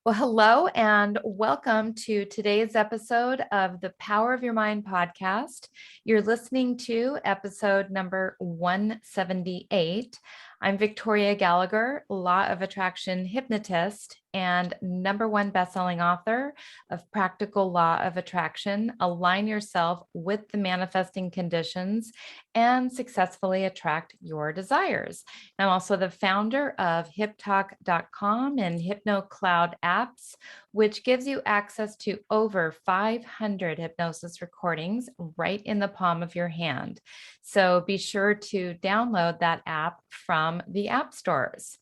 Well, hello and welcome to today's episode of the Power of Your Mind podcast. You're listening to episode number 178. I'm Victoria Gallagher, Law of Attraction hypnotist and #1 bestselling author of Practical Law of Attraction. Align yourself with the manifesting conditions and successfully attract your desires. I'm also the founder of HipTalk.com and HypnoCloud apps, which gives you access to over 500 hypnosis recordings right in the palm of your hand. So be sure to download that app from the app stores.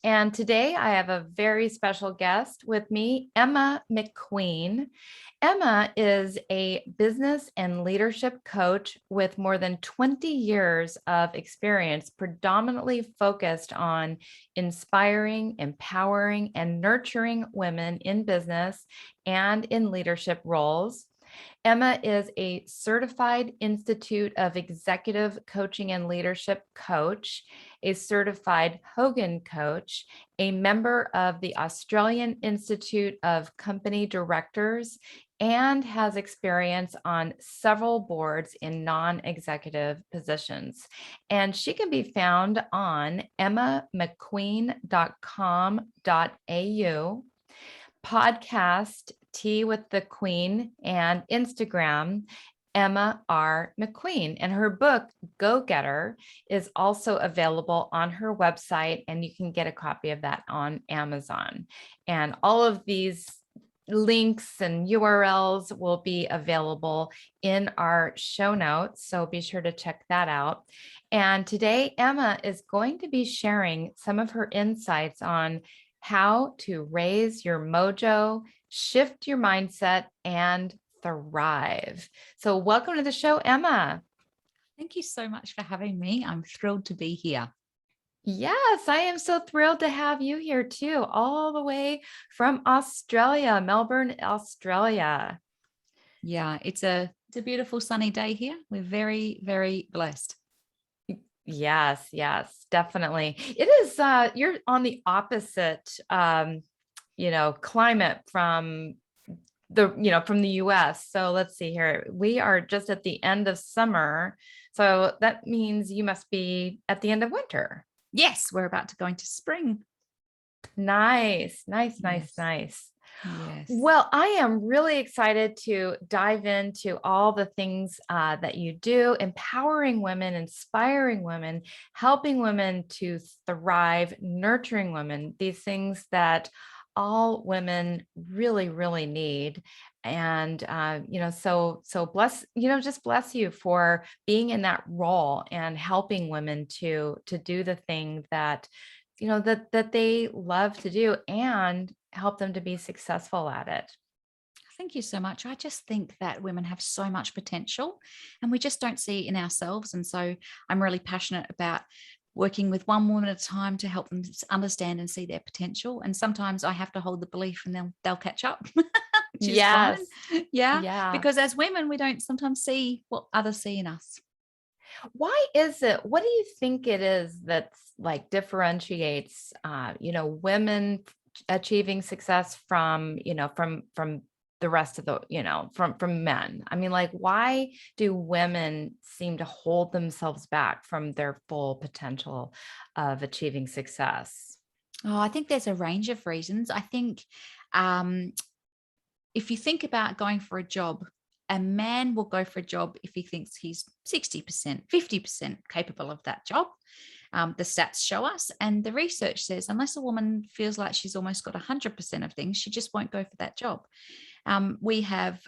And today I have a very special guest with me, Emma McQueen. Emma is a business and leadership coach with more than 20 years of experience, predominantly focused on inspiring, empowering, and nurturing women in business and in leadership roles. Emma is a certified Institute of Executive Coaching and Leadership coach, a certified Hogan coach, a member of the Australian Institute of Company Directors, and has experience on several boards in non-executive positions. And she can be found on emmamcqueen.com.au, podcast Tea with the Queen, and Instagram Emma R. McQueen. And her book, Go Getter, is also available on her website, and you can get a copy of that on Amazon. And all of these links and URLs will be available in our show notes, so be sure to check that out. And today, Emma is going to be sharing some of her insights on how to raise your mojo, shift your mindset, and thrive. So welcome to the show, Emma. Thank you so much for having me. I'm thrilled to be here. Yes, I am so thrilled to have you here too, all the way from Australia, Melbourne, Australia. Yeah, it's a beautiful sunny day here. We're very, very blessed. Yes, definitely. It is you're on the opposite climate from the US. So let's see here. We are just at the end of summer. So that means you must be at the end of winter. Yes, we're about to go into spring. Nice. Yes. Well, I am really excited to dive into all the things that you do, empowering women, inspiring women, helping women to thrive, nurturing women, these things that all women really, really need. And, so bless, just bless you for being in that role and helping women to do the thing that that they love to do and help them to be successful at it. Thank you so much. I just think that women have so much potential and we just don't see it in ourselves. And so I'm really passionate about working with one woman at a time to help them understand and see their potential. And sometimes I have to hold the belief and they'll catch up, which is fine. Yes. Yeah. Yeah. Because as women, we don't sometimes see what others see in us. Why is it? What do you think it is that's like differentiates, women achieving success from, from the rest of the, from men? I mean, like, why do women seem to hold themselves back from their full potential of achieving success? Oh, I think there's a range of reasons. I think um, if you think about going for a job, a man will go for a job if he thinks he's 60%, 50% capable of that job. The stats show us, and the research says, unless a woman feels like she's almost got 100% of things, she just won't go for that job. We have,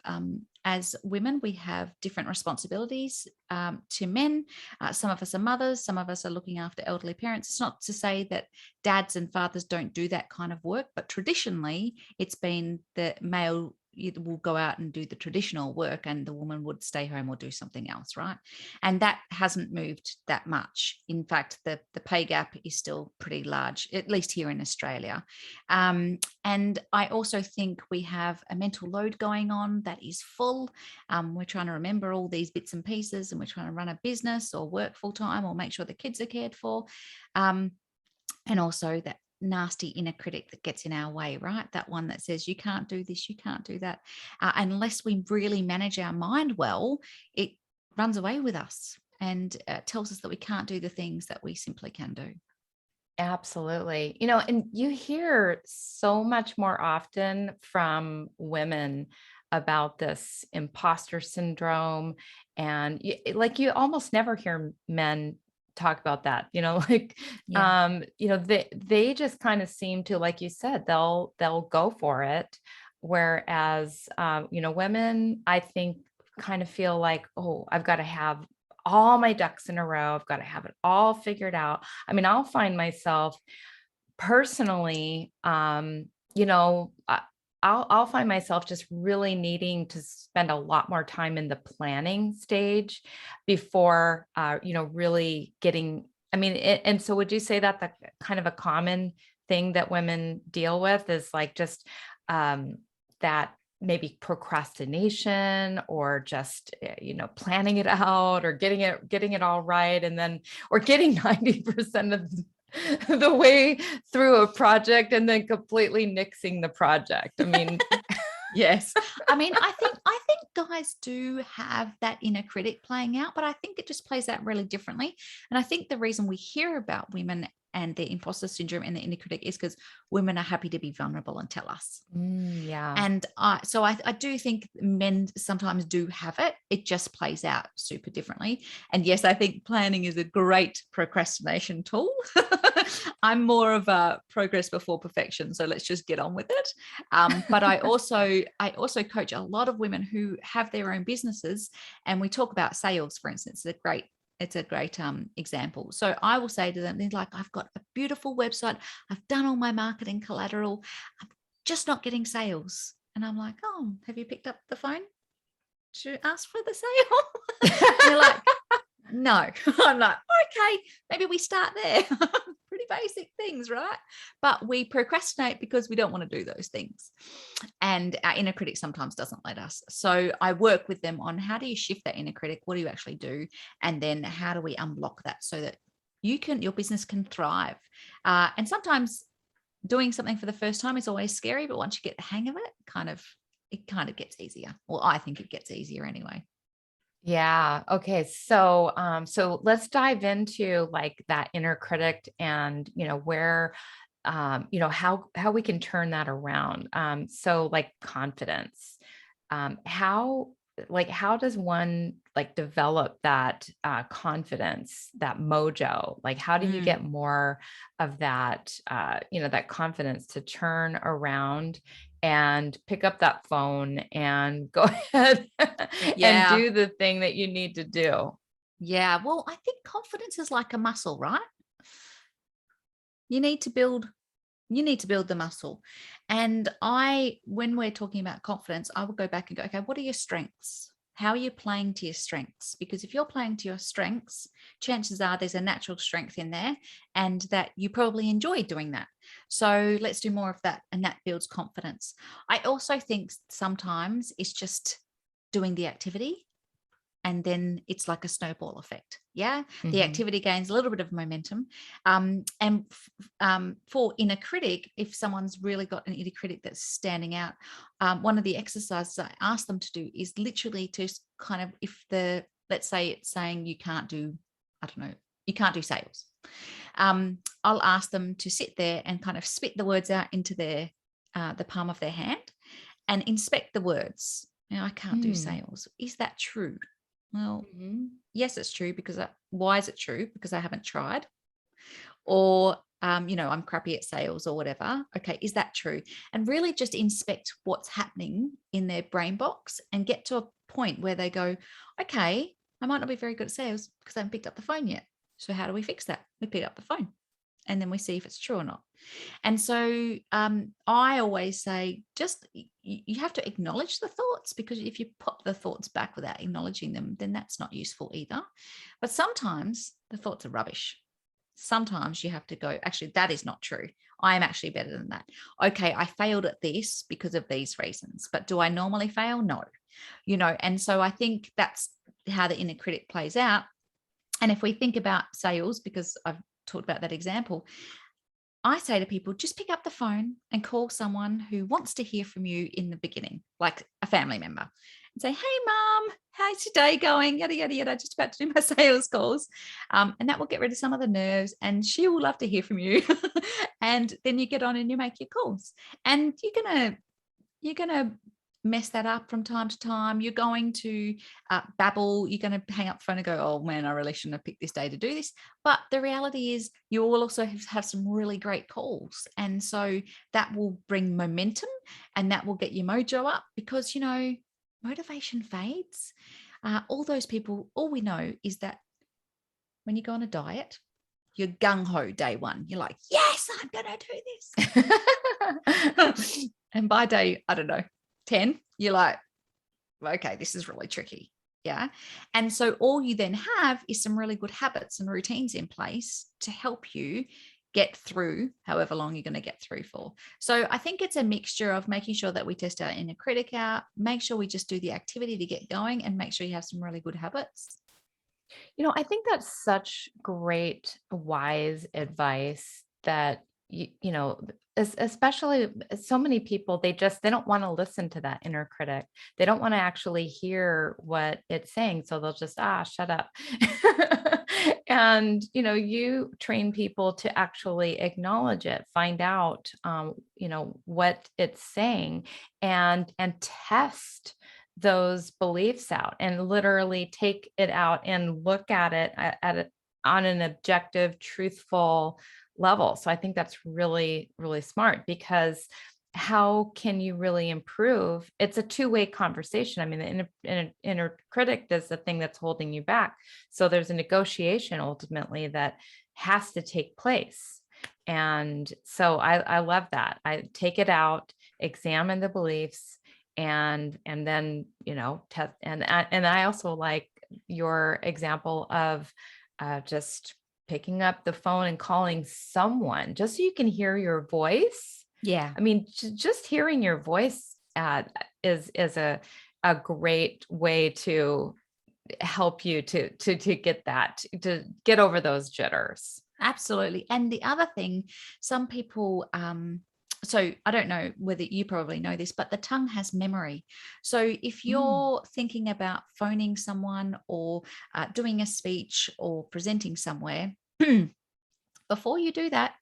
as women, we have different responsibilities to men. Some of us are mothers, some of us are looking after elderly parents. It's not to say that dads and fathers don't do that kind of work, but traditionally it's been the male will go out and do the traditional work and the woman would stay home or do something else, right? And that hasn't moved that much. In fact, the pay gap is still pretty large, at least here in Australia. And I also think we have a mental load going on that is full. We're trying to remember all these bits and pieces, and we're trying to run a business or work full time or make sure the kids are cared for. And also that nasty inner critic that gets in our way, right? That one that says, you can't do this, you can't do that. Unless we really manage our mind well, it runs away with us and tells us that we can't do the things that we simply can do. Absolutely. And you hear so much more often from women about this imposter syndrome. And you almost never hear men talk about that, Yeah. they just kind of seem to, like you said, they'll go for it. Whereas, women, I think, kind of feel like, oh, I've got to have all my ducks in a row. I've got to have it all figured out. I mean, I'll find myself personally, I'll find myself just really needing to spend a lot more time in the planning stage before, really getting, I mean, and so would you say that the kind of a common thing that women deal with is like just, that maybe procrastination, or just, planning it out, or getting it all right, and then, or getting 90% of the way through a project and then completely nixing the project. I mean, Yes. I mean, I think guys do have that inner critic playing out, but I think it just plays out really differently. And I think the reason we hear about women and their imposter syndrome and the inner critic is because women are happy to be vulnerable and tell us. yeah. And so I do think men sometimes do have it. It just plays out super differently. And yes, I think planning is a great procrastination tool. I'm more of a progress before perfection. So let's just get on with it. But I also coach a lot of women who have their own businesses, and we talk about sales, for instance. It's a great example. So I will say to them, they're like, I've got a beautiful website. I've done all my marketing collateral. I'm just not getting sales. And I'm like, oh, have you picked up the phone to ask for the sale? They're like, no. I'm like, okay, maybe we start there. Pretty basic things, right? But we procrastinate because we don't want to do those things. And our inner critic sometimes doesn't let us. So I work with them on, how do you shift that inner critic? What do you actually do? And then how do we unblock that so that your business can thrive? And sometimes doing something for the first time is always scary, but once you get the hang of it, it kind of gets easier. Well, I think it gets easier anyway. Yeah. Okay. So let's dive into like that inner critic, and, where, how we can turn that around. So like confidence, how does one like develop that, confidence, that mojo? Like, how do you Mm, get more of that, that confidence to turn around and pick up that phone and go ahead and yeah. do the thing that you need to do? Yeah. Well, I think confidence is like a muscle, right? You need to build the muscle. And when we're talking about confidence, I will go back and go, okay, what are your strengths? How are you playing to your strengths? Because if you're playing to your strengths, chances are there's a natural strength in there, and that you probably enjoy doing that. So let's do more of that. And that builds confidence. I also think sometimes it's just doing the activity, and then it's like a snowball effect. Yeah, the Mhm. activity gains a little bit of momentum. For inner critic, if someone's really got an inner critic that's standing out, one of the exercises I ask them to do is literally to kind of, let's say it's saying you can't do, I don't know, you can't do sales. I'll ask them to sit there and kind of spit the words out into the palm of their hand and inspect the words. I can't do Mm. sales. Is that true? Well, Mhm. yes, it's true, because why is it true? Because I haven't tried. Or I'm crappy at sales or whatever. Okay, is that true? And really just inspect what's happening in their brain box and get to a point where they go, okay, I might not be very good at sales because I haven't picked up the phone yet. So how do we fix that? We pick up the phone and then we see if it's true or not. And so I always say, just you have to acknowledge the thoughts, because if you pop the thoughts back without acknowledging them, then that's not useful either. But sometimes the thoughts are rubbish. Sometimes you have to go, actually, that is not true. I am actually better than that. Okay, I failed at this because of these reasons, but do I normally fail? No. And so I think that's how the inner critic plays out. And if we think about sales, because I've talked about that example, I say to people, just pick up the phone and call someone who wants to hear from you in the beginning, like a family member, and say, "Hey, mom, how's your day going? Yada, yada, yada. Just about to do my sales calls." And that will get rid of some of the nerves, and she will love to hear from you. And then you get on and you make your calls. And you're gonna mess that up from time to time. You're going to babble. You're going to hang up the phone and go, "Oh man, I really shouldn't have picked this day to do this." But the reality is, you will also have some really great calls, and so that will bring momentum, and that will get your mojo up, because motivation fades. All those people, all we know is that when you go on a diet, you're gung ho day one. You're like, "Yes, I'm going to do this." And by day, I don't know, 10, you're like, "Okay, this is really tricky." Yeah. And so all you then have is some really good habits and routines in place to help you get through however long you're going to get through for. So I think it's a mixture of making sure that we test our inner critic out, make sure we just do the activity to get going, and make sure you have some really good habits. I think that's such great, wise advice that especially so many people, they don't want to listen to that inner critic. They don't want to actually hear what it's saying. So they'll just, shut up. And, you train people to actually acknowledge it, find out, what it's saying, and test those beliefs out, and literally take it out and look at it on an objective, truthful level. So I think that's really, really smart, because how can you really improve? It's a two-way conversation. I mean, the inner critic is the thing that's holding you back. So there's a negotiation ultimately that has to take place. And so I love that. I take it out, examine the beliefs, and then test. And I also like your example of just picking up the phone and calling someone, just so you can hear your voice. Yeah. I mean, just hearing your voice is a great way to help you to get that, to get over those jitters. Absolutely. And the other thing, some people, so I don't know whether you probably know this, but the tongue has memory. So if you're thinking about phoning someone, or doing a speech, or presenting somewhere, before you do that,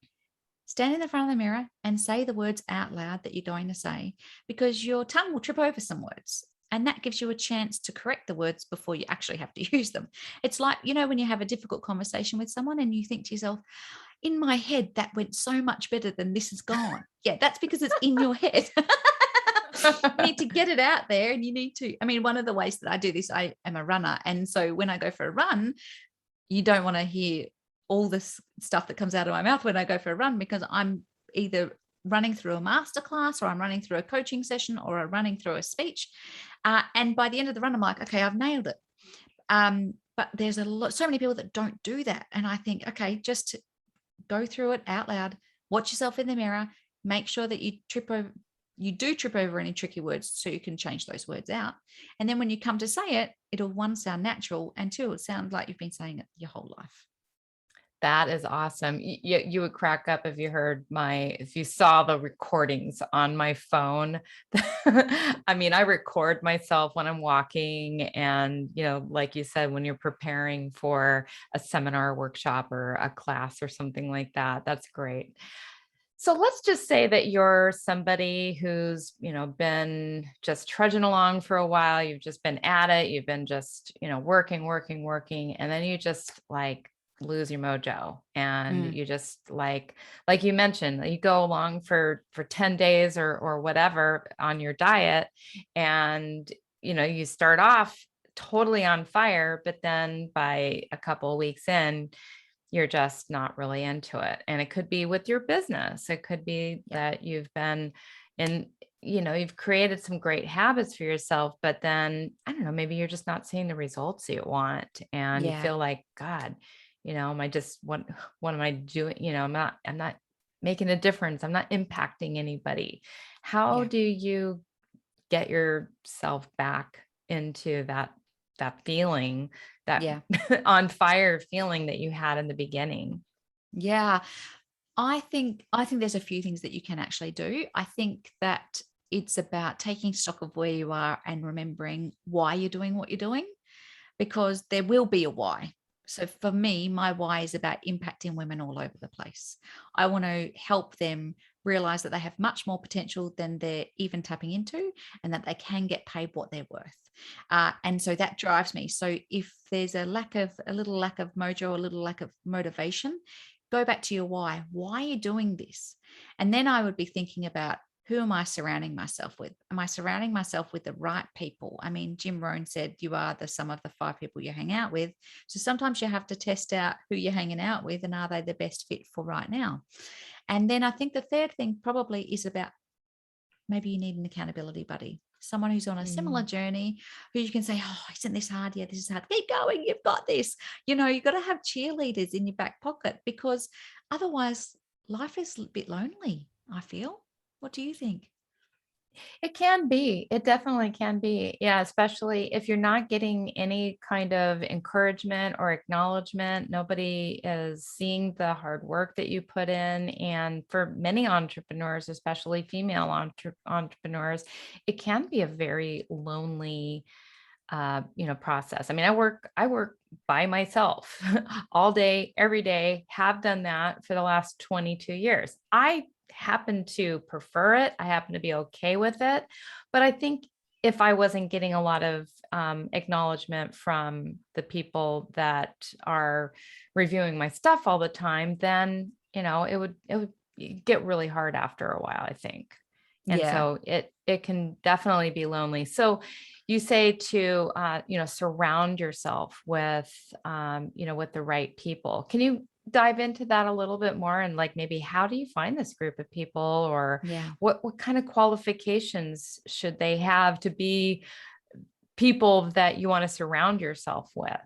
stand in the front of the mirror and say the words out loud that you're going to say, because your tongue will trip over some words. And that gives you a chance to correct the words before you actually have to use them. It's like, when you have a difficult conversation with someone and you think to yourself, "In my head, that went so much better than this is gone." Yeah, that's because it's in your head. You need to get it out there, and you need to, one of the ways that I do this, I am a runner. And so when I go for a run, you don't want to hear all this stuff that comes out of my mouth when I go for a run, because I'm either running through a masterclass, or I'm running through a coaching session, or I'm running through a speech. And by the end of the run, I'm like, "Okay, I've nailed it." But there's so many people that don't do that. And I think, okay, just go through it out loud, watch yourself in the mirror, make sure that you do trip over any tricky words, so you can change those words out. And then when you come to say it, it'll, one, sound natural, and two, it'll sound like you've been saying it your whole life. That is awesome. You would crack up if you saw the recordings on my phone. I mean, I record myself when I'm walking, and, like you said, when you're preparing for a seminar, workshop, or a class or something like that. That's great. So let's just say that you're somebody who's, been just trudging along for a while. You've just been at it. You've been just, working, and then you just lose your mojo, and you just like you mentioned, you go along for 10 days or whatever on your diet, and you start off totally on fire, but then by a couple of weeks in, you're just not really into it. And it could be with your business. It could be that you've been in, you've created some great habits for yourself, but then, I don't know, maybe you're just not seeing the results you want, and you Yeah. feel like, God, am I just, what am I doing? I'm not making a difference. I'm not impacting anybody. How Yeah. do you get yourself back into that feeling, that Yeah. on fire feeling that you had in the beginning? Yeah. I think there's a few things that you can actually do. I think that it's about taking stock of where you are and remembering why you're doing what you're doing, because there will be a why. So for me, my why is about impacting women all over the place. I want to help them realize that they have much more potential than they're even tapping into, and that they can get paid what they're worth. And so that drives me. So if there's a little lack of mojo, a little lack of motivation, go back to your why. Why are you doing this? And then I would be thinking about, who am I surrounding myself with? Am I surrounding myself with the right people? I mean, Jim Rohn said you are the sum of the 5 people you hang out with. So sometimes you have to test out who you're hanging out with and are they the best fit for right now? And then I think the third thing probably is about, maybe you need an accountability buddy, someone who's on a similar journey, who you can say, oh, isn't this hard? Yeah, this is hard. Keep going. You've got this. You've got to have cheerleaders in your back pocket, because otherwise life is a bit lonely, I feel. What do you think? It can be. It definitely can be. Yeah, especially if you're not getting any kind of encouragement or acknowledgement. Nobody is seeing the hard work that you put in. And for many entrepreneurs, especially female entrepreneurs, it can be a very lonely process. I mean, I work by myself all day, every day, have done that for the last 22 years. I happen to prefer it. I happen to be okay with it. But I think if I wasn't getting a lot of acknowledgement from the people that are reviewing my stuff all the time, then, it would get really hard after a while, I think. And Yeah. so it can definitely be lonely. So you say to surround yourself with the right people. Can you dive into that a little bit more, and like maybe how do you find this group of people, or Yeah. what kind of qualifications should they have to be people that you want to surround yourself with?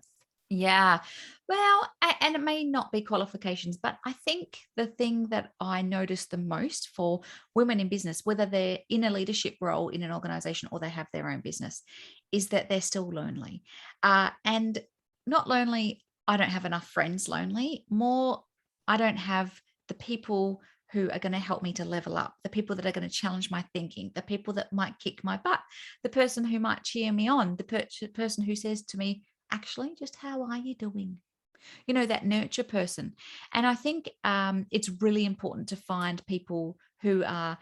Yeah. Well, and it may not be qualifications, but I think the thing that I notice the most for women in business, whether they're in a leadership role in an organization or they have their own business, is that they're still lonely. And not lonely, I don't have enough friends lonely, more, I don't have the people who are going to help me to level up, the people that are going to challenge my thinking, the people that might kick my butt, the person who might cheer me on, the person who says to me, actually, just how are you doing? That nurture person. And I think it's really important to find people who are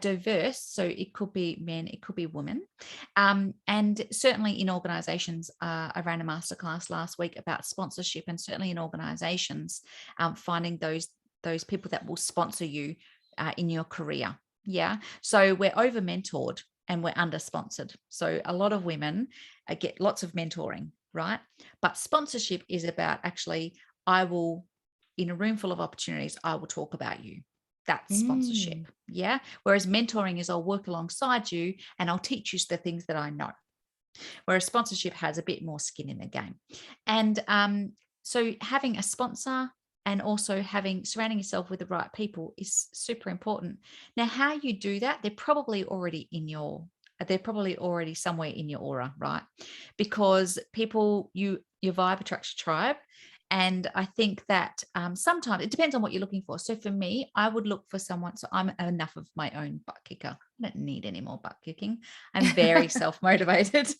diverse. So it could be men, it could be women. And certainly in organizations, I ran a masterclass last week about sponsorship, and certainly in organizations, finding those people that will sponsor you in your career. Yeah. So we're over mentored and we're under sponsored. So a lot of women get lots of mentoring, right? But sponsorship is about, actually, I will, in a room full of opportunities, I will talk about you. That's Mm. sponsorship. Yeah. Whereas mentoring is, I'll work alongside you and I'll teach you the things that I know. Whereas sponsorship has a bit more skin in the game. And so having a sponsor and also surrounding yourself with the right people is super important. Now, how you do that, they're probably already somewhere in your aura, right? Because people, your vibe attracts your tribe. And I think that sometimes it depends on what you're looking for. So for me, I would look for someone. So I'm enough of my own butt kicker. I don't need any more butt kicking. I'm very self-motivated.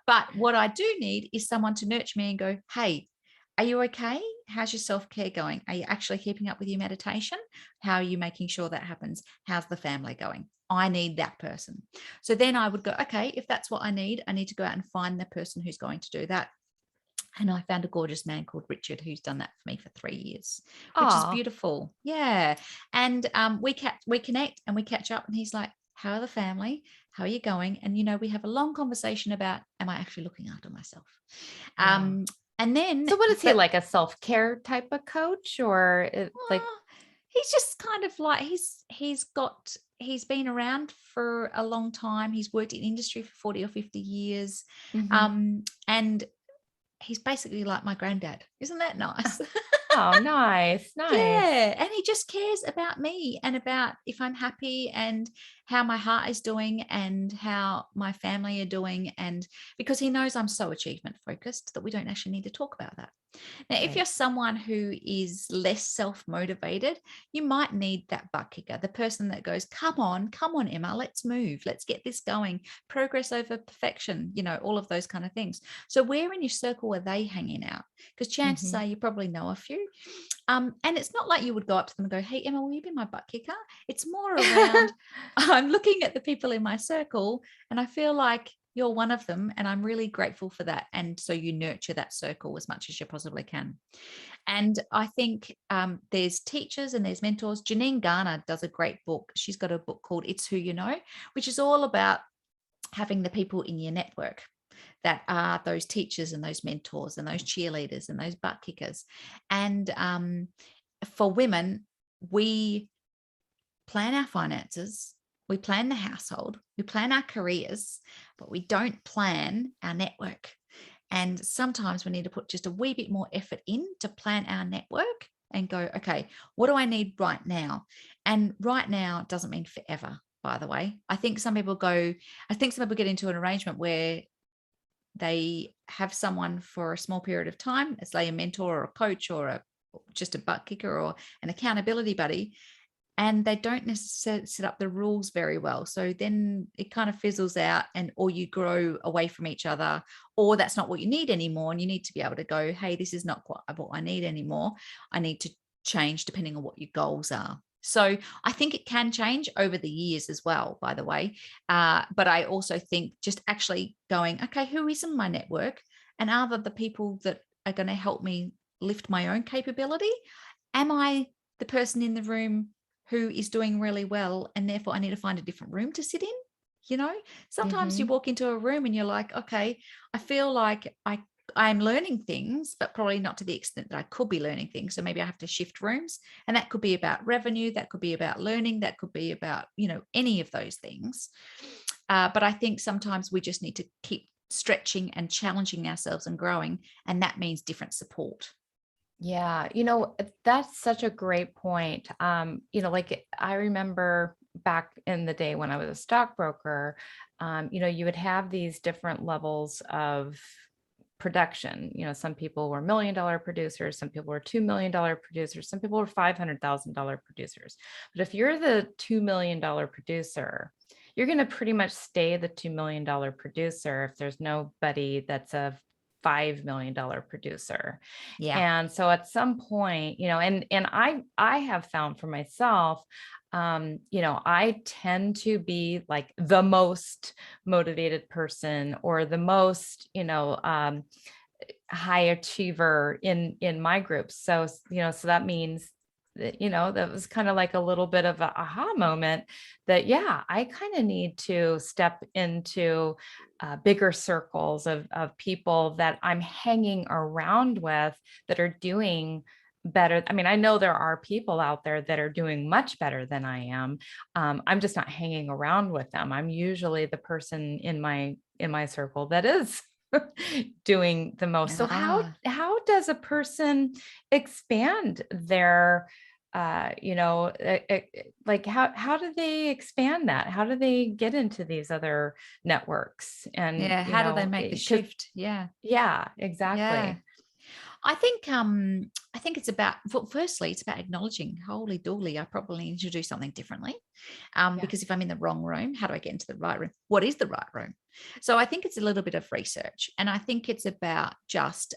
But what I do need is someone to nurture me and go, hey, are you okay? How's your self-care going? Are you actually keeping up with your meditation? How are you making sure that happens? How's the family going? I need that person. So then I would go, okay, if that's what I need to go out and find the person who's going to do that. And I found a gorgeous man called Richard who's done that for me for 3 years, which is Aw. beautiful. Yeah. And we connect and we catch up, and he's like, how are the family? How are you going? And, we have a long conversation about, am I actually looking after myself? Yeah. And then, So what is he, but like a self-care type of coach, or like? he's just kind of like, he's been around for a long time. He's worked in industry for 40 or 50 years. Mhm. And he's basically like my granddad. Isn't that nice? Oh, nice, nice. Yeah. And he just cares about me and about if I'm happy and how my heart is doing and how my family are doing. And because he knows I'm so achievement focused that we don't actually need to talk about that. Now, if Right. you're someone who is less self-motivated, you might need that butt kicker, the person that goes, come on, Emma, let's move, let's get this going, progress over perfection, all of those kind of things. So where in your circle are they hanging out? Because chances Mhm. are you probably know a few. And it's not like you would go up to them and go, hey, Emma, will you be my butt kicker? It's more around, I'm looking at the people in my circle and I feel like you're one of them. And I'm really grateful for that. And so you nurture that circle as much as you possibly can. And I think there's teachers and there's mentors. Janine Garner does a great book. She's got a book called It's Who You Know, which is all about having the people in your network that are those teachers and those mentors and those cheerleaders and those butt kickers. And for women, we plan our finances, we plan the household, we plan our careers, but we don't plan our network. And sometimes we need to put just a wee bit more effort in to plan our network and go, okay, what do I need right now? And right now doesn't mean forever, by the way. I think some people get into an arrangement where they have someone for a small period of time, as say a mentor or a coach or just a butt kicker or an accountability buddy, and they don't necessarily set up the rules very well. So then it kind of fizzles out, and or you grow away from each other, or that's not what you need anymore. And you need to be able to go, hey, this is not what I need anymore. I need to change depending on what your goals are. So I think it can change over the years as well, by the way. But I also think just actually going, okay, who is in my network? And are the people that are going to help me lift my own capability? Am I the person in the room who is doing really well and therefore I need to find a different room to sit in? Sometimes you Mhm. walk into a room and you're like, okay, I feel like I'm learning things, but probably not to the extent that I could be learning things. So maybe I have to shift rooms, and that could be about revenue, that could be about learning, that could be about, any of those things. But I think sometimes we just need to keep stretching and challenging ourselves and growing. And that means different support. Yeah, that's such a great point. Like I remember back in the day when I was a stockbroker, you would have these different levels of production. Some people were $1 million producers, some people were $2 million producers, some people were $500,000 producers. But if you're the $2 million producer, you're going to pretty much stay the $2 million producer if there's nobody that's a $5 million producer. Yeah. And so at some point, and I have found for myself, I tend to be like the most motivated person or the most, high achiever in my group. So, so that means that, that was kind of like a little bit of a aha moment that, yeah, I kind of need to step into bigger circles of people that I'm hanging around with that are doing better. I mean, I know there are people out there that are doing much better than I am. I'm just not hanging around with them. I'm usually the person in my circle that is doing the most. So how does a person expand their like how do they expand that? How do they get into these other networks? And Yeah. How do they make the because shift? Yeah. yeah, Yeah. exactly. I think it's about, well, firstly, it's about acknowledging, holy dooly, I probably need to do something differently. Yeah. Because if I'm in the wrong room, how do I get into the right room? What is the right room? So I think it's a little bit of research, and I think it's about just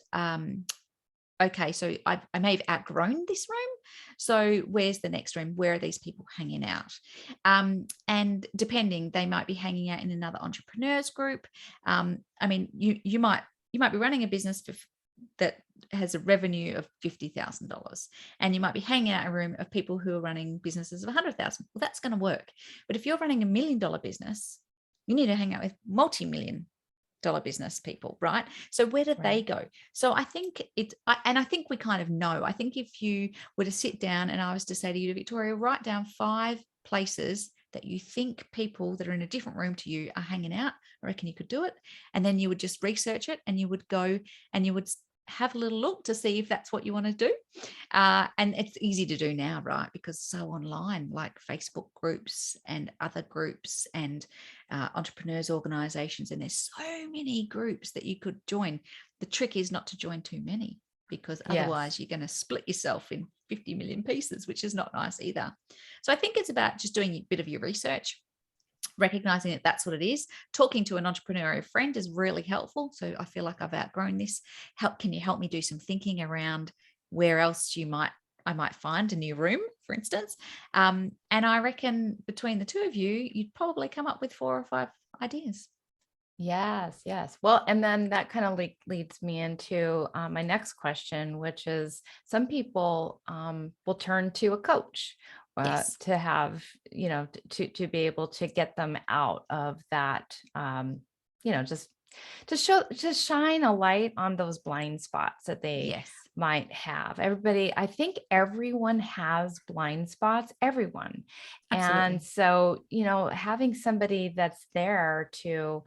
okay, so I may have outgrown this room. So where's the next room? Where are these people hanging out? And depending, they might be hanging out in another entrepreneurs group. I mean, you might be running a business that has a revenue of $50,000, and you might be hanging out in a room of people who are running businesses of 100,000. Well, that's going to work. But if you're running $1 million business, you need to hang out with multi-million-dollar business people, right? So where do they Right. go? So I think I think we kind of know. I think if you were to sit down and I was to say to you, Victoria, write down 5 places that you think people that are in a different room to you are hanging out, I reckon you could do it. And then you would just research it, and you would go and you would have a little look to see if that's what you want to do. And it's easy to do now, right? Because so online, like Facebook groups and other groups and entrepreneurs organizations, and there's so many groups that you could join. The trick is not to join too many. because Yes. otherwise you're going to split yourself in 50 million pieces, which is not nice either. So I think it's about just doing a bit of your research, recognizing that that's what it is. Talking to an entrepreneurial friend is really helpful. So I feel like I've outgrown this. Can you help me do some thinking around where else I might find a new room, for instance? And I reckon between the two of you, you'd probably come up with 4 or 5 ideas. Yes, yes. Well, and then that kind of leads me into my next question, which is some people will turn to a coach Yes, to have, to be able to get them out of that, just to shine a light on those blind spots that they yes, might have. I think everyone has blind spots, everyone. And absolutely. so, having somebody that's there to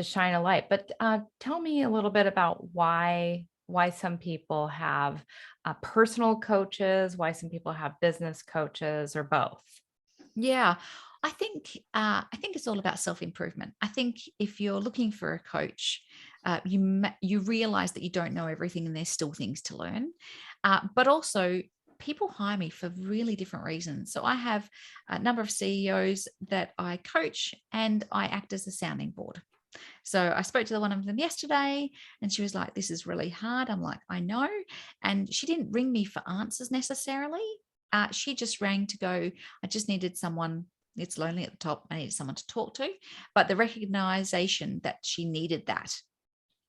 shine a light. But tell me a little bit about why some people have personal coaches, why some people have business coaches, or both. Yeah, I think it's all about self improvement. I think if you're looking for a coach, you realize that you don't know everything and there's still things to learn. But also, people hire me for really different reasons. So I have a number of CEOs that I coach, and I act as a sounding board. So I spoke to one of them yesterday, and she was like, "This is really hard." I'm like, "I know." And she didn't ring me for answers necessarily. She just rang to go, I just needed someone. It's lonely at the top. I needed someone to talk to. But the recognition that she needed that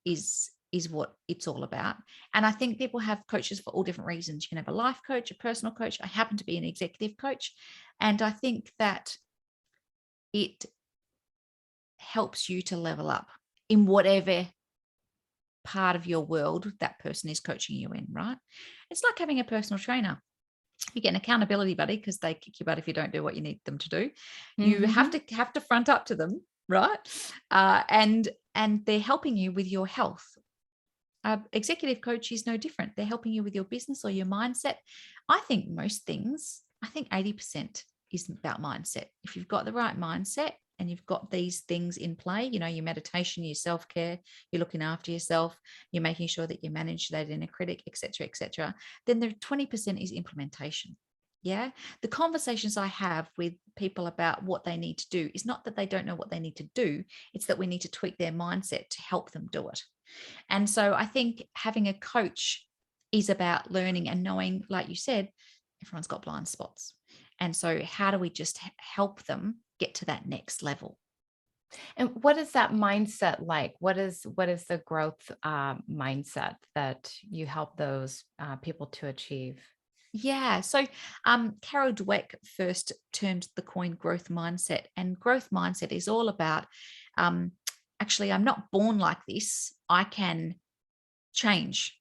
is what it's all about. And I think people have coaches for all different reasons. You can have a life coach, a personal coach. I happen to be an executive coach. And I think that it helps you to level up in whatever part of your world that person is coaching you in, right? It's like having a personal trainer. You get an accountability buddy because they kick your butt if you don't do what you need them to do. You Mhm. have to front up to them, right? And they're helping you with your health. Executive coach is no different. They're helping you with your business or your mindset. I think most things, I think 80% is about mindset. If you've got the right mindset and you've got these things in play, your meditation, your self-care, you're looking after yourself, you're making sure that you manage that inner critic, etc., then the 20% is implementation. Yeah. The conversations I have with people about what they need to do is not that they don't know what they need to do, it's that we need to tweak their mindset to help them do it. And so I think having a coach is about learning and knowing, like you said, everyone's got blind spots. And so how do we just help them get to that next level? And what is that mindset like? What is the growth mindset that you help those people to achieve? Yeah. So Carol Dweck first termed the coin growth mindset. And growth mindset is all about um, actually, I'm not born like this. I can change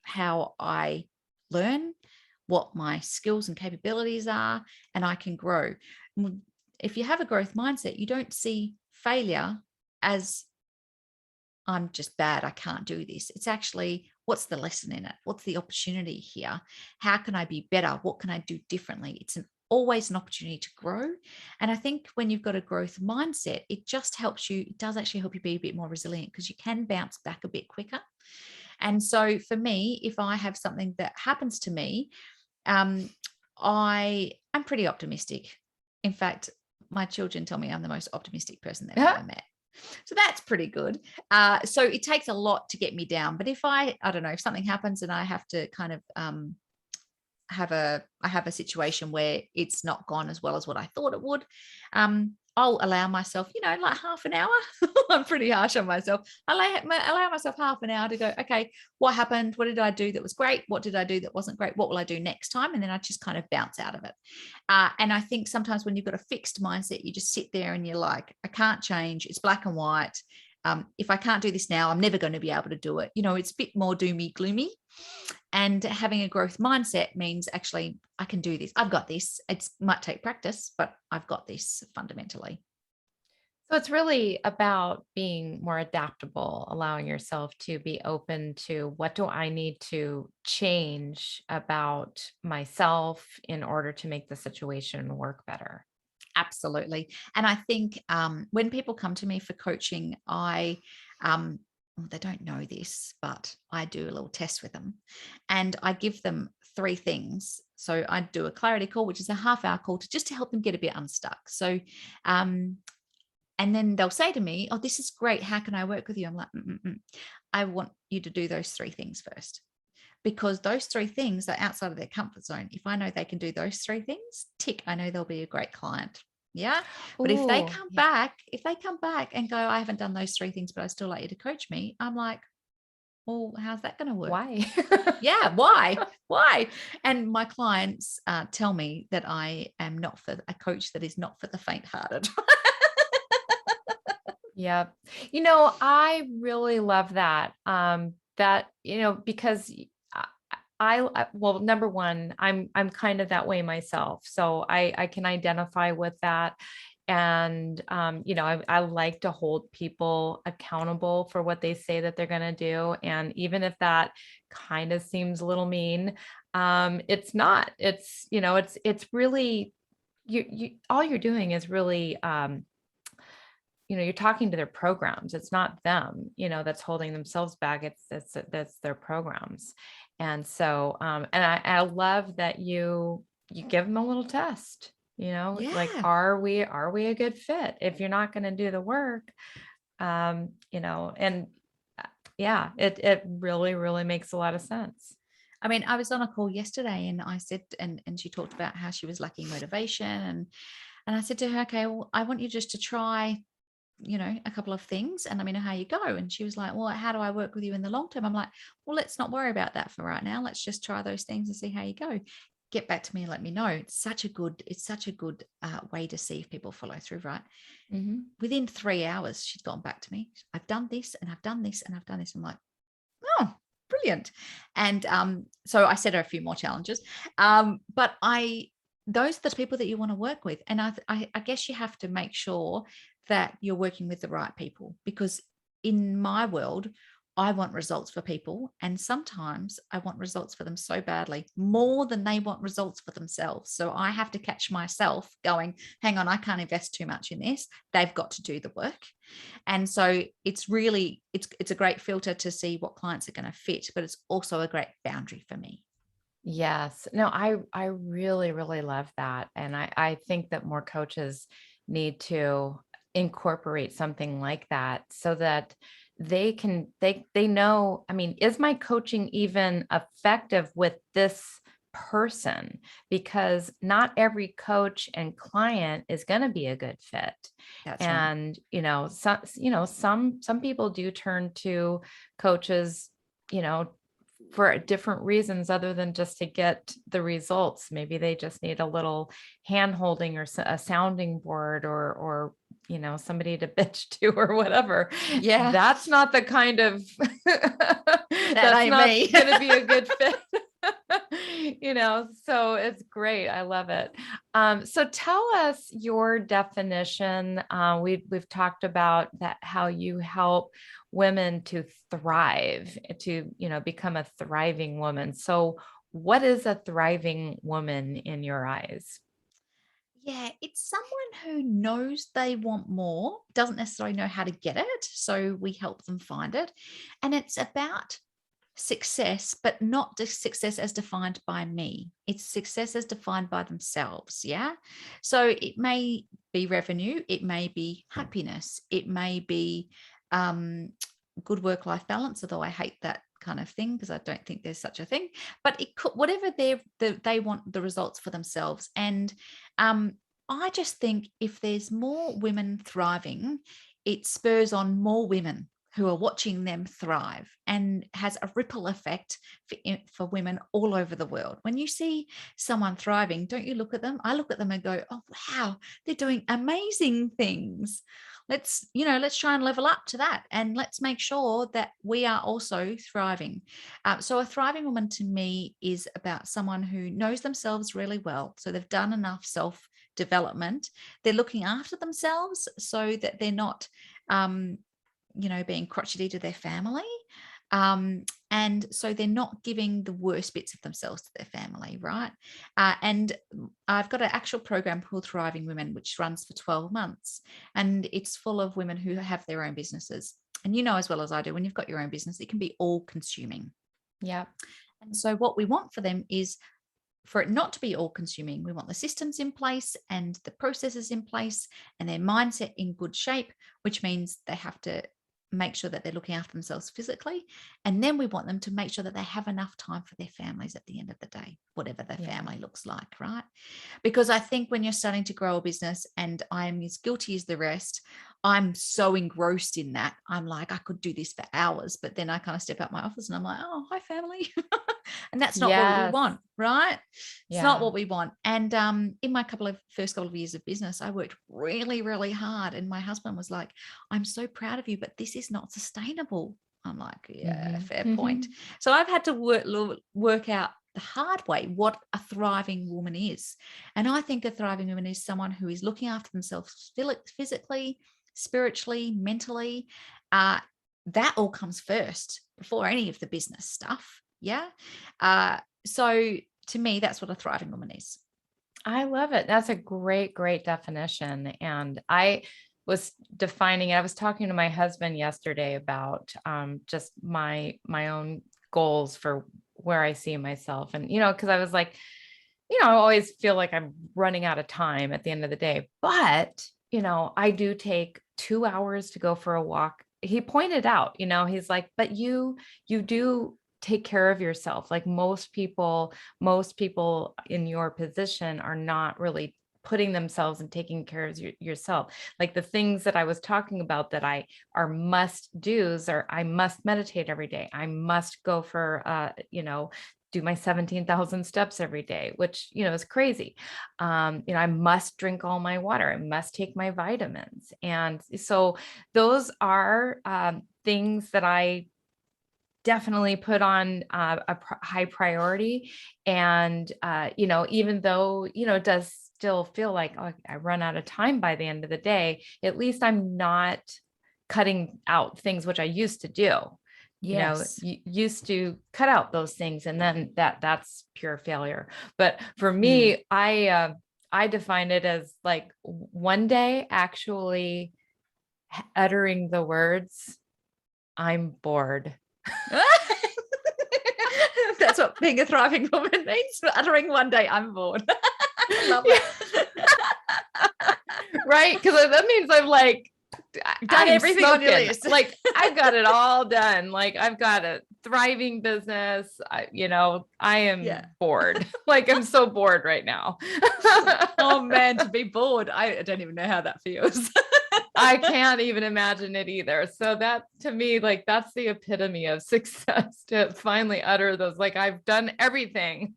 how I learn, what my skills and capabilities are, and I can grow. If you have a growth mindset, you don't see failure as I'm just bad, I can't do this. It's actually, what's the lesson in it? What's the opportunity here? How can I be better? What can I do differently? Always an opportunity to grow. And I think when you've got a growth mindset, it just helps you, it does actually help you be a bit more resilient because you can bounce back a bit quicker. And so for me, if I have something that happens to me, um, I'm pretty optimistic. In fact, my children tell me I'm the most optimistic person they've ever met. So that's pretty good. So it takes a lot to get me down. But if I don't know, if something happens and I have to kind of I have a situation where it's not gone as well as what I thought it would, I'll allow myself, like half an hour. I'm pretty harsh on myself. Allow myself half an hour to go, okay, what happened? What did I do that was great? What did I do that wasn't great? What will I do next time? And then I just kind of bounce out of it. And I think sometimes when you've got a fixed mindset, you just sit there and you're like, I can't change. It's black and white. If I can't do this now, I'm never going to be able to do it. It's a bit more doomy, gloomy. And having a growth mindset means actually, I can do this. I've got this. It might take practice, but I've got this fundamentally. So it's really about being more adaptable, allowing yourself to be open to what do I need to change about myself in order to make the situation work better. Absolutely. And I think when people come to me for coaching, I well, they don't know this, but I do a little test with them, and I give them 3 things. So I do a clarity call, which is a half-hour call to help them get a bit unstuck. So, um, and then they'll say to me, "Oh, this is great. How can I work with you?" I'm like, I want you to do those 3 things first, because those 3 things are outside of their comfort zone. If I know they can do those 3 things, tick, I know they'll be a great client. Yeah. But if they Oh, come yeah. back, and go, "I haven't done those 3 things, but I still like you to coach me," I'm like, well, how's that going to work? Why? Yeah. Why? And my clients tell me that I am not for a coach that is not for the faint hearted. Yeah. I really love that. Because well, number one, I'm kind of that way myself. So I can identify with that. And I like to hold people accountable for what they say that they're going to do. And even if that kind of seems a little mean, it's not. It's really you all you're doing is really you're talking to their programs. It's not them, that's holding themselves back. That's their programs. And so, and I love that you give them a little test, like, Yeah. are we a good fit? If you're not going to do the work, and yeah, it really, really makes a lot of sense. I mean, I was on a call yesterday, and I said, and she talked about how she was lacking motivation, and I said to her, "Okay, well, I want you just to try, a couple of things, and let me know how you go." And she was like, "Well, how do I work with you in the long term?" I'm like, "Well, let's not worry about that for right now. Let's just try those things and see how you go. Get back to me and let me know." It's such a good way to see if people follow through, right? Mhm. Within 3 hours, she'd gotten back to me. "I've done this, and I've done this, and I've done this." I'm like, "Oh, brilliant." And so I set her a few more challenges. But those are the people that you want to work with. And I guess you have to make sure that you're working with the right people, because in my world, I want results for people. And sometimes I want results for them so badly, more than they want results for themselves. So I have to catch myself going, hang on, I can't invest too much in this. They've got to do the work. And so it's a great filter to see what clients are going to fit, but it's also a great boundary for me. Yes. No, I really, really love that. And I think that more coaches need to incorporate something like that so that they know, I mean, is my coaching even effective with this person? Because not every coach and client is going to be a good fit. That's right. And, some people do turn to coaches, you know, for different reasons other than just to get the results. Maybe they just need a little hand holding or a sounding board or somebody to bitch to or whatever. Yeah, That's not the kind of that that's ain't not me. going to be a good fit. So it's great. I love it. So tell us your definition. We've talked about that, how you help women to thrive, to become a thriving woman. So what is a thriving woman in your eyes? Yeah, it's someone who knows they want more, doesn't necessarily know how to get it. So we help them find it. And it's about success, but not the success as defined by me. It's success as defined by themselves. Yeah. So it may be revenue, it may be happiness, it may be um, good work-life balance, although I hate that kind of thing because I don't think there's such a thing. But it could, whatever they want the results for themselves. And um, I just think if there's more women thriving, it spurs on more women who are watching them thrive, and has a ripple effect for women all over the world. When you see someone thriving, don't you look at them? I look at them and go, "Oh, wow, they're doing amazing things. Let's try and level up to that. And let's make sure that we are also thriving." So a thriving woman to me is about someone who knows themselves really well. So they've done enough self development. They're looking after themselves so that they're not, being crotchety to their family. And so they're not giving the worst bits of themselves to their family, right? And I've got an actual program called Thriving Women, which runs for 12 months. And it's full of women who have their own businesses. And you know as well as I do, when you've got your own business, it can be all consuming. Yeah. And so what we want for them is for it not to be all consuming. We want the systems in place and the processes in place and their mindset in good shape, which means they have to make sure that they're looking after themselves physically. And then we want them to make sure that they have enough time for their families at the end of the day, whatever their family looks like, right? Because I think when you're starting to grow a business, and I'm as guilty as the rest, I'm so engrossed in that. I'm like, I could do this for hours, but then I kind of step out my office and I'm like, oh, hi family. And that's not what we Yes. want, right? It's not Yeah. what we want. And in my first couple of years of business, I worked really, really hard. And my husband was like, I'm so proud of you, but this is not sustainable. I'm like, yeah, fair point. So I've had to work out the hard way what a thriving woman is. And I think a thriving woman is someone who is looking after themselves physically, spiritually, mentally. That all comes first before any of the business stuff. Yeah. So to me, that's what a thriving woman is. I love it. That's a great, great definition. And I was defining it. I was talking to my husband yesterday about just my own goals for where I see myself. And, because I was like, I always feel like I'm running out of time at the end of the day. But, I do take 2 hours to go for a walk. He pointed out, he's like, but you do take care of yourself. Like most people in your position are not really putting themselves and taking care of yourself. Like the things that I was talking about that are must do's, or I must meditate every day. I must go for, do my 17,000 steps every day, which, is crazy. I must drink all my water. I must take my vitamins. And so those are things that I definitely put on high priority. And, even though, it does still feel like, oh, I run out of time by the end of the day, at least I'm not cutting out things which I used to do. Yes. You used to cut out those things, and then that's pure failure. But for me, I define it as like one day actually uttering the words, I'm bored. That's what being a thriving woman means. Uttering one day, I'm bored. I love it. Right? Because that means I'm like, done everything on your list. Like I've got it all done. Like I've got a thriving business. I am bored. Like I'm so bored right now. Oh man, to be bored. I don't even know how that feels. I can't even imagine it either. So that to me, like that's the epitome of success, to finally utter those, like I've done everything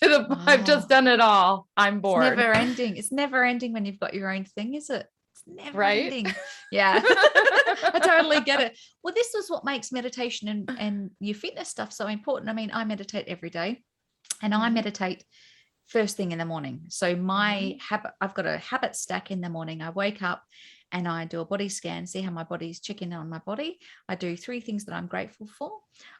I've just done it all. I'm bored. It's never ending. It's never ending when you've got your own thing, is it? It's never ending. Yeah. I totally get it. Well, this is what makes meditation and your fitness stuff so important. I mean, I meditate every day, and I meditate first thing in the morning. So my habit, I've got a habit stack in the morning. I wake up and I do a body scan, see how my body's checking on my body. I do 3 things that I'm grateful for.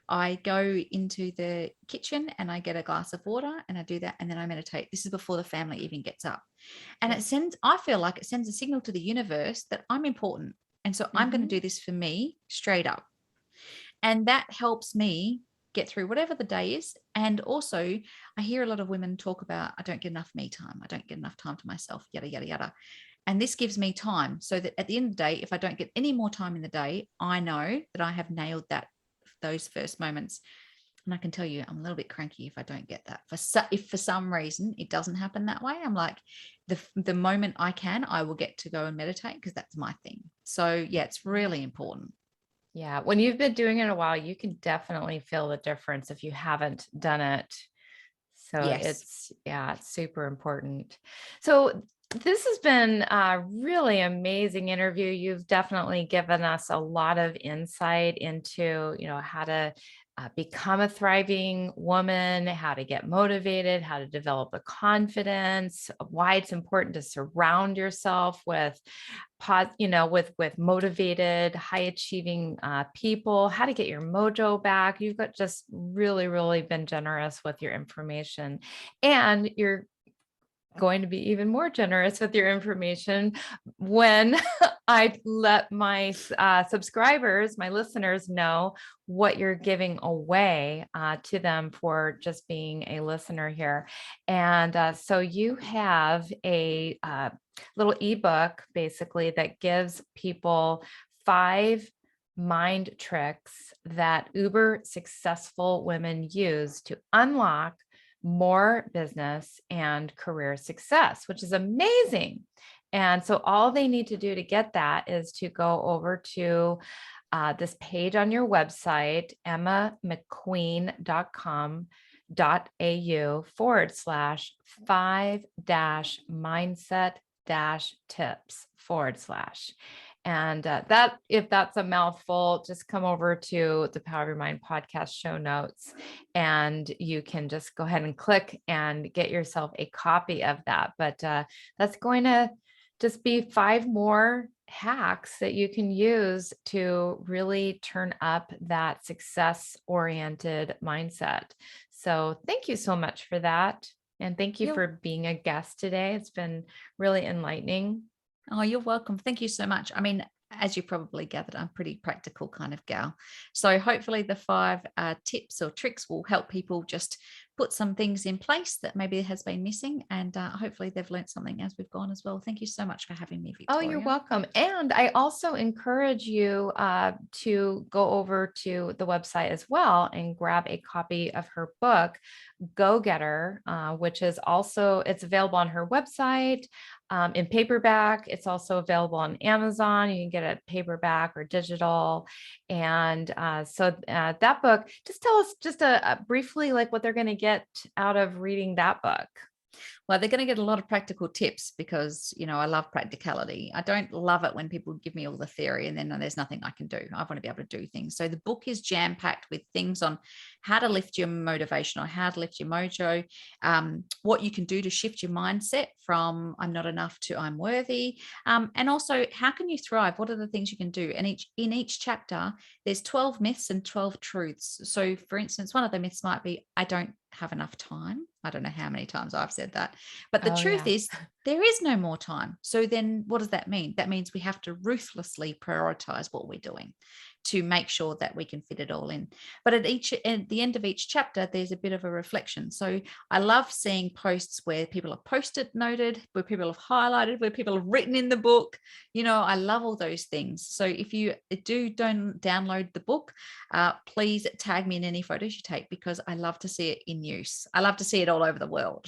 I go into the kitchen and I get a glass of water and I do that. And then I meditate. This is before the family even gets up. And I feel like it sends a signal to the universe that I'm important. And so I'm going to do this for me straight up. And that helps me get through whatever the day is. And also I hear a lot of women talk about, I don't get enough me time. I don't get enough time to myself, yada, yada, yada. And this gives me time so that at the end of the day, if I don't get any more time in the day, I know that I have nailed those first moments. And I can tell you, I'm a little bit cranky if I don't get that. If for some reason it doesn't happen that way, I'm like, the moment I can, I will get to go and meditate because that's my thing. So yeah, it's really important. Yeah. When you've been doing it a while, you can definitely feel the difference if you haven't done it. So it's super important. So this has been a really amazing interview. You've definitely given us a lot of insight into, how to become a thriving woman, how to get motivated, how to develop the confidence, why it's important to surround yourself with motivated, high achieving people, how to get your mojo back. You've got just really, really been generous with your information, and you're going to be even more generous with your information when I let my subscribers, my listeners know what you're giving away to them for just being a listener here. And so you have a little ebook basically that gives people 5 mind tricks that uber successful women use to unlock more business and career success, which is amazing. And so all they need to do to get that is to go over to this page on your website, emmamcqueen.com.au /5-mindset-tips/. And that, if that's a mouthful, just come over to the Power of Your Mind podcast show notes, and you can just go ahead and click and get yourself a copy of that. But that's going to just be 5 more hacks that you can use to really turn up that success-oriented mindset. So thank you so much for that. And thank you for being a guest today. It's been really enlightening. Oh, you're welcome. Thank you so much. I mean, as you probably gathered, I'm a pretty practical kind of gal. So hopefully the 5 tips or tricks will help people just put some things in place that maybe has been missing. And hopefully they've learned something as we've gone as well. Thank you so much for having me, Oh, Victoria. you're welcome. And I also encourage you to go over to the website as well and grab a copy of her book, Go Getter, which is also, it's available on her website in paperback. It's also available on Amazon. You can get it paperback or digital. And so that book, just tell us just briefly like what they're going to get out of reading that book. Well, they're going to get a lot of practical tips because, I love practicality. I don't love it when people give me all the theory and then there's nothing I can do. I want to be able to do things. So the book is jam-packed with things on how to lift your motivation or how to lift your mojo, what you can do to shift your mindset from I'm not enough to I'm worthy. And also, how can you thrive? What are the things you can do? And in each chapter, there's 12 myths and 12 truths. So for instance, one of the myths might be, I don't have enough time. I don't know how many times I've said that. But the truth is, there is no more time. So then what does that mean? That means we have to ruthlessly prioritize what we're doing to make sure that we can fit it all in. But at the end of each chapter, there's a bit of a reflection. So I love seeing posts where people have post-it noted, where people have highlighted, where people have written in the book. I love all those things. So if you don't download the book, please tag me in any photos you take because I love to see it in use. I love to see it all over the world.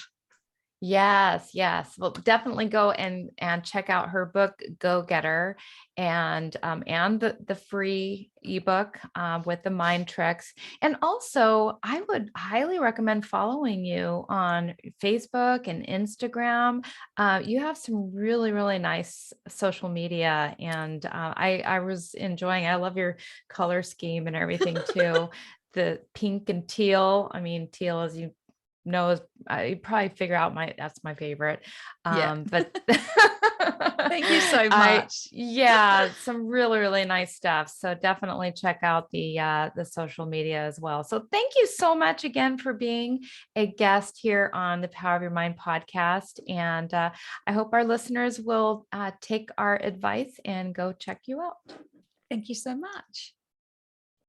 Yes, yes. Well, definitely go and check out her book, Go Getter, and the free ebook with the mind tricks. And also, I would highly recommend following you on Facebook and Instagram. You have some really, really nice social media, and I was enjoying. I love your color scheme and everything too. The pink and teal. I mean, teal, as you know, you probably figure out that's my favorite. But Thank you so much. Yeah, some really, really nice stuff. So definitely check out the social media as well. So thank you so much again for being a guest here on the Power of Your Mind podcast. And I hope our listeners will take our advice and go check you out. Thank you so much.